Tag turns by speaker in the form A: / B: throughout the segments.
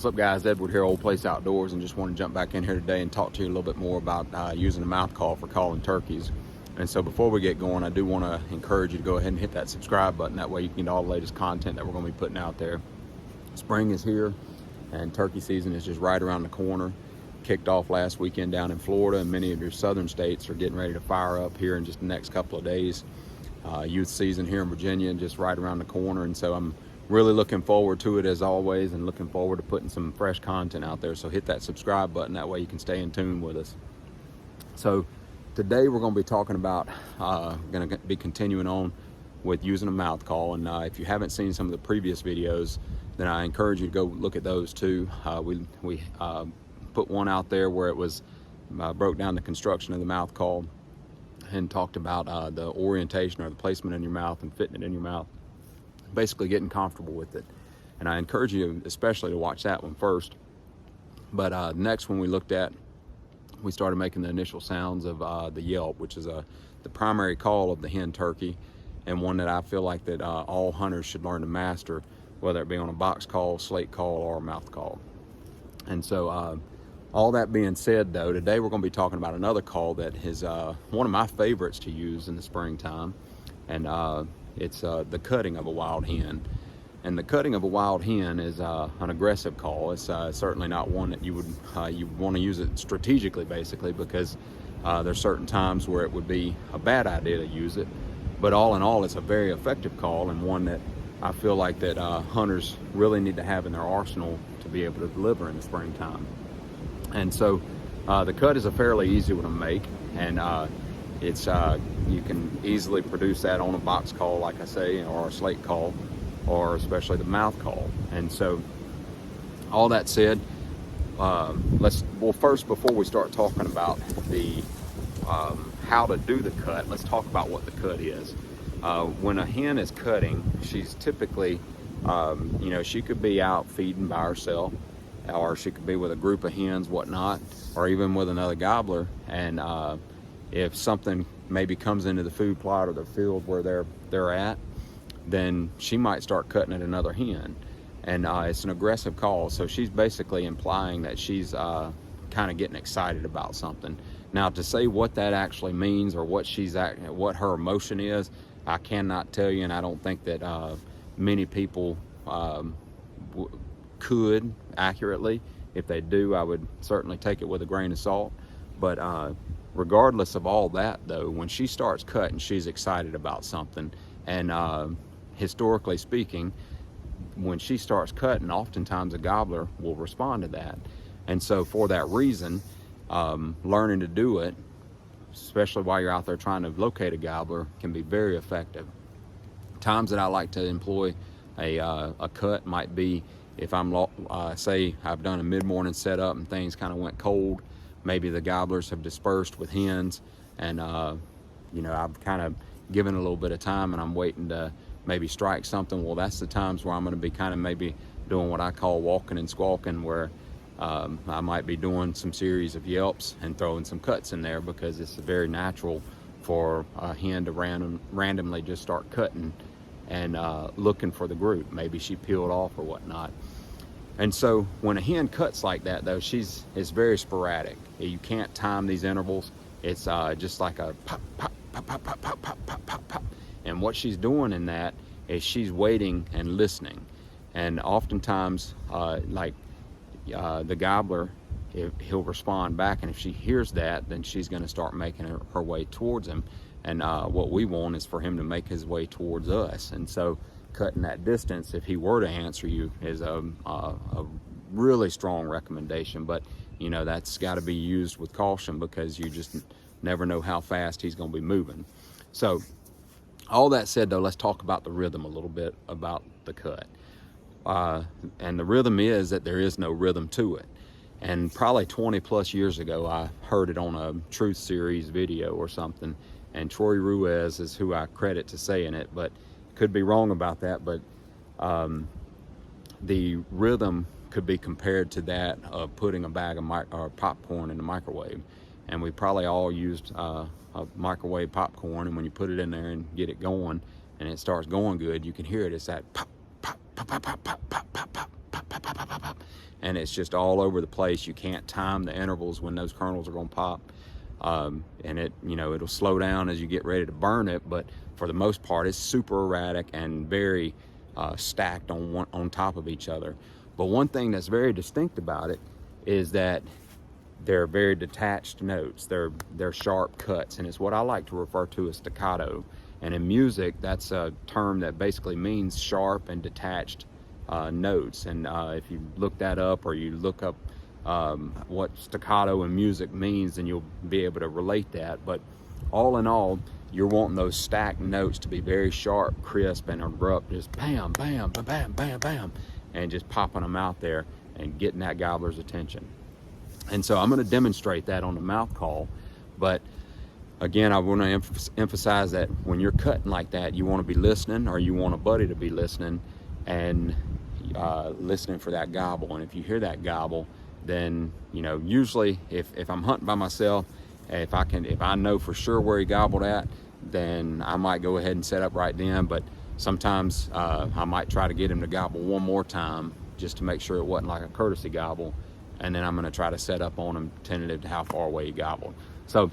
A: What's up, guys? Edward here, Old Place Outdoors, and just want to jump back in here today and talk to you a little bit more about using a mouth call for calling turkeys. And so before we get going, I do want to encourage you to go ahead and hit that subscribe button. That way you can get all the latest content that we're going to be putting out there. Spring is here and turkey season is just right around the corner. Kicked off last weekend down in Florida, and many of your southern states are getting ready to fire up here in just the next couple of days. Youth season here in Virginia just right around the corner, and so I'm really looking forward to it as always, and looking forward to putting some fresh content out there. So hit that subscribe button, that way you can stay in tune with us. So today we're going to be talking about going to be continuing on with using a mouth call, and if you haven't seen some of the previous videos, then I encourage you to go look at those too. We put one out there where it was broke down the construction of the mouth call and talked about the orientation or the placement in your mouth and fitting it in your mouth, basically getting comfortable with it. And I encourage you especially to watch that one first. But next one we looked at, we started making the initial sounds of the yelp, which is the primary call of the hen turkey, and one that I feel like that all hunters should learn to master, whether it be on a box call, slate call, or a mouth call. And so all that being said, though, today we're going to be talking about another call that is one of my favorites to use in the springtime, and it's the cutting of a wild hen. And the cutting of a wild hen is an aggressive call. It's certainly not one that you want to use it strategically, basically, because there's certain times where it would be a bad idea to use it. But all in all, it's a very effective call, and one that I feel like that hunters really need to have in their arsenal to be able to deliver in the springtime. And so the cut is a fairly easy one to make, and it's you can easily produce that on a box call, like I say, or a slate call, or especially the mouth call. And so all that said, first, before we start talking about the how to do the cut, let's talk about what the cut is. When a hen is cutting, she's typically she could be out feeding by herself, or she could be with a group of hens, whatnot, or even with another gobbler. And if something maybe comes into the food plot or the field where they're at, then she might start cutting at another hen. And it's an aggressive call, so she's basically implying that she's kind of getting excited about something. Now, to say what that actually means or what her emotion is, I cannot tell you, and I don't think that many people could accurately. If they do, I would certainly take it with a grain of salt. But regardless of all that, though, when she starts cutting, she's excited about something. And historically speaking, when she starts cutting, oftentimes a gobbler will respond to that. And so for that reason, learning to do it, especially while you're out there trying to locate a gobbler, can be very effective. Times that I like to employ a cut might be if I'm say I've done a mid-morning setup and things kind of went cold. Maybe the gobblers have dispersed with hens, and I've kind of given a little bit of time and I'm waiting to maybe strike something. Well, that's the times where I'm going to be kind of maybe doing what I call walking and squawking, where I might be doing some series of yelps and throwing some cuts in there, because it's very natural for a hen to randomly just start cutting and looking for the group. Maybe she peeled off or whatnot. And so when a hen cuts like that, though, it's very sporadic. You can't time these intervals. It's just like a pop, pop, pop, pop, pop, pop, pop, pop, pop, pop. And what she's doing in that is she's waiting and listening. And oftentimes, the gobbler, he'll respond back, and if she hears that, then she's going to start making her way towards him. And what we want is for him to make his way towards us. And so cutting that distance, if he were to answer you, is a really strong recommendation. But that's got to be used with caution, because you just never know how fast he's going to be moving. So all that said, though, let's talk about the rhythm a little bit about the cut. And the rhythm is that there is no rhythm to it. And probably 20 plus years ago, I heard it on a Truth Series video or something, and Troy Ruiz is who I credit to saying it, but could be wrong about that. But the rhythm could be compared to that of putting a bag of popcorn in the microwave. And we probably all used a microwave popcorn, and when you put it in there and get it going and it starts going good, you can hear it. It's that pop, pop, pop, pop, pop, pop, pop, pop, pop, pop, pop, pop, pop, pop. and it's just all over the place. You can't time the intervals when those kernels are going to pop, and it, you know, it'll slow down as you get ready to burn it, but for the most part it's super erratic and very stacked on top of each other. But one thing that's very distinct about it is that they're very detached notes. They're sharp cuts, and it's what I like to refer to as staccato. And in music, that's a term that basically means sharp and detached notes. And if you look that up, or you look up what staccato in music means, then you'll be able to relate that. But all in all, you're wanting those stacked notes to be very sharp, crisp, and abrupt, just bam, bam, bam, bam, bam, bam, and just popping them out there and getting that gobbler's attention. And so I'm going to demonstrate that on the mouth call. But again, I want to emphasize that when you're cutting like that, you want to be listening, or you want a buddy to be listening, and listening for that gobble. And if you hear that gobble, then, you know, usually if I'm hunting by myself, if I know for sure where he gobbled at, then I might go ahead and set up right then. But sometimes I might try to get him to gobble one more time, just to make sure it wasn't like a courtesy gobble, and then I'm going to try to set up on him tentative to how far away he gobbled. So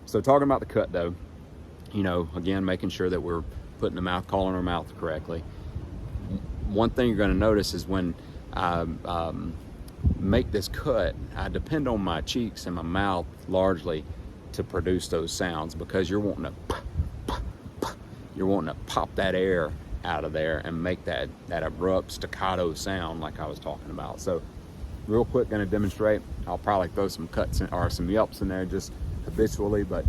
A: talking about the cut though, you know, again, making sure that we're putting the mouth call in our mouth correctly. One thing you're going to notice is when I make this cut, I depend on my cheeks and my mouth largely to produce those sounds, because you're wanting to pop that air out of there and make that abrupt staccato sound like I was talking about. So real quick, going to demonstrate. I'll probably throw some cuts or some yelps in there just habitually, but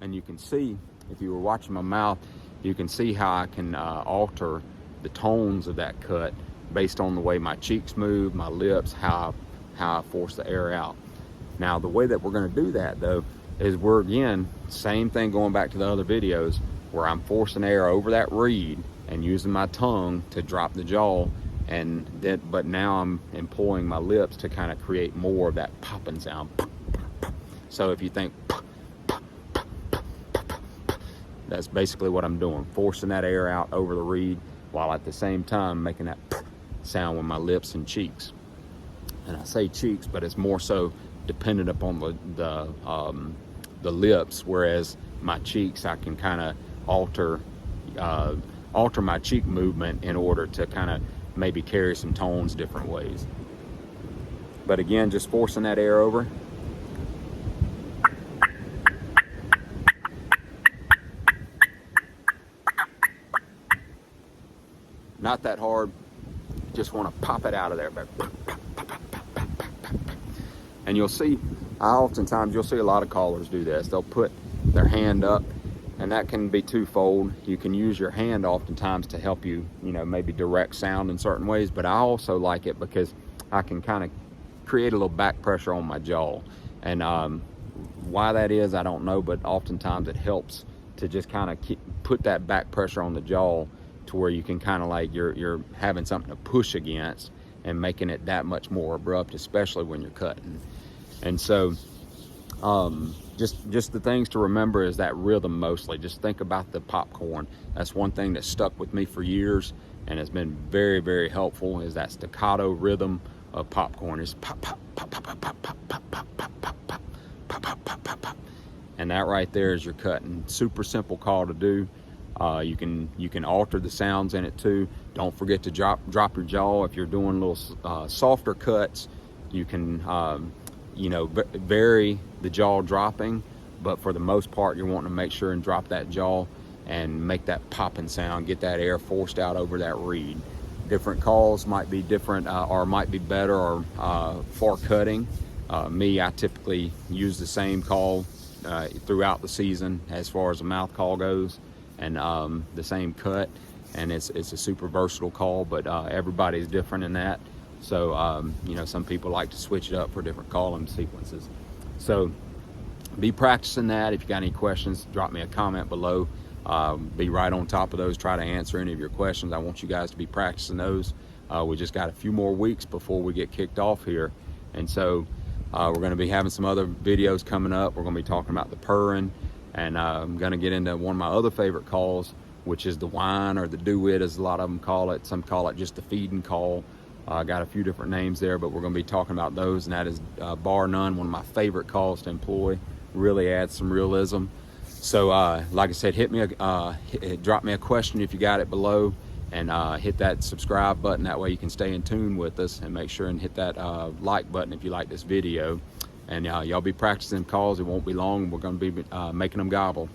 A: and you can see, if you were watching my mouth, you can see how I can alter the tones of that cut based on the way my cheeks move, my lips, how I force the air out. Now, the way that we're going to do that though is we're, again, same thing going back to the other videos, where I'm forcing air over that reed and using my tongue to drop the jaw, but now I'm employing my lips to kind of create more of that popping sound. So if you think, that's basically what I'm doing, forcing that air out over the reed while at the same time making that sound with my lips and cheeks. And I say cheeks, but it's more so dependent upon the lips, whereas my cheeks, I can kind of alter my cheek movement in order to kind of maybe carry some tones different ways. But again, just forcing that air over. Not that hard, just want to pop it out of there. And you'll see, you'll see a lot of callers do this. They'll put their hand up, and that can be twofold. You can use your hand oftentimes to help you, maybe direct sound in certain ways, but I also like it because I can kind of create a little back pressure on my jaw. And why that is, I don't know, but oftentimes it helps to just kind of put that back pressure on the jaw to where you can kind of like you're having something to push against and making it that much more abrupt, especially when you're cutting. And so just the things to remember is that rhythm mostly. Just think about the popcorn. That's one thing that stuck with me for years and has been very, very helpful, is that staccato rhythm of popcorn. It's pop, pop, pop, pop, pop, pop, pop, pop, pop, pop, pop, pop, pop, pop, pop, pop, pop. And that right there is your cutting. Super simple call to do. You can alter the sounds in it too. Don't forget to drop your jaw. If you're doing little softer cuts, you can vary the jaw dropping, but for the most part you're wanting to make sure and drop that jaw and make that popping sound, get that air forced out over that reed. Different calls might be different or might be better or for cutting. I typically use the same call throughout the season as far as the mouth call goes, and the same cut, and it's a super versatile call, but everybody's different in that. So some people like to switch it up for different calling sequences. So be practicing that. If you got any questions, drop me a comment below. Be right on top of those, try to answer any of your questions. I want you guys to be practicing those. We just got a few more weeks before we get kicked off here, and so We're going to be having some other videos coming up. We're going to be talking about the purring, and I'm going to get into one of my other favorite calls, which is the whine, or the do-it as a lot of them call it. Some call it just the feeding call. Got a few different names there, but we're going to be talking about those, and that is bar none one of my favorite calls to employ. Really adds some realism. So like I said, drop me a question if you got it below, and hit that subscribe button. That way you can stay in tune with us, and make sure and hit that like button if you like this video. And y'all be practicing calls. It won't be long. We're going to be making them gobble.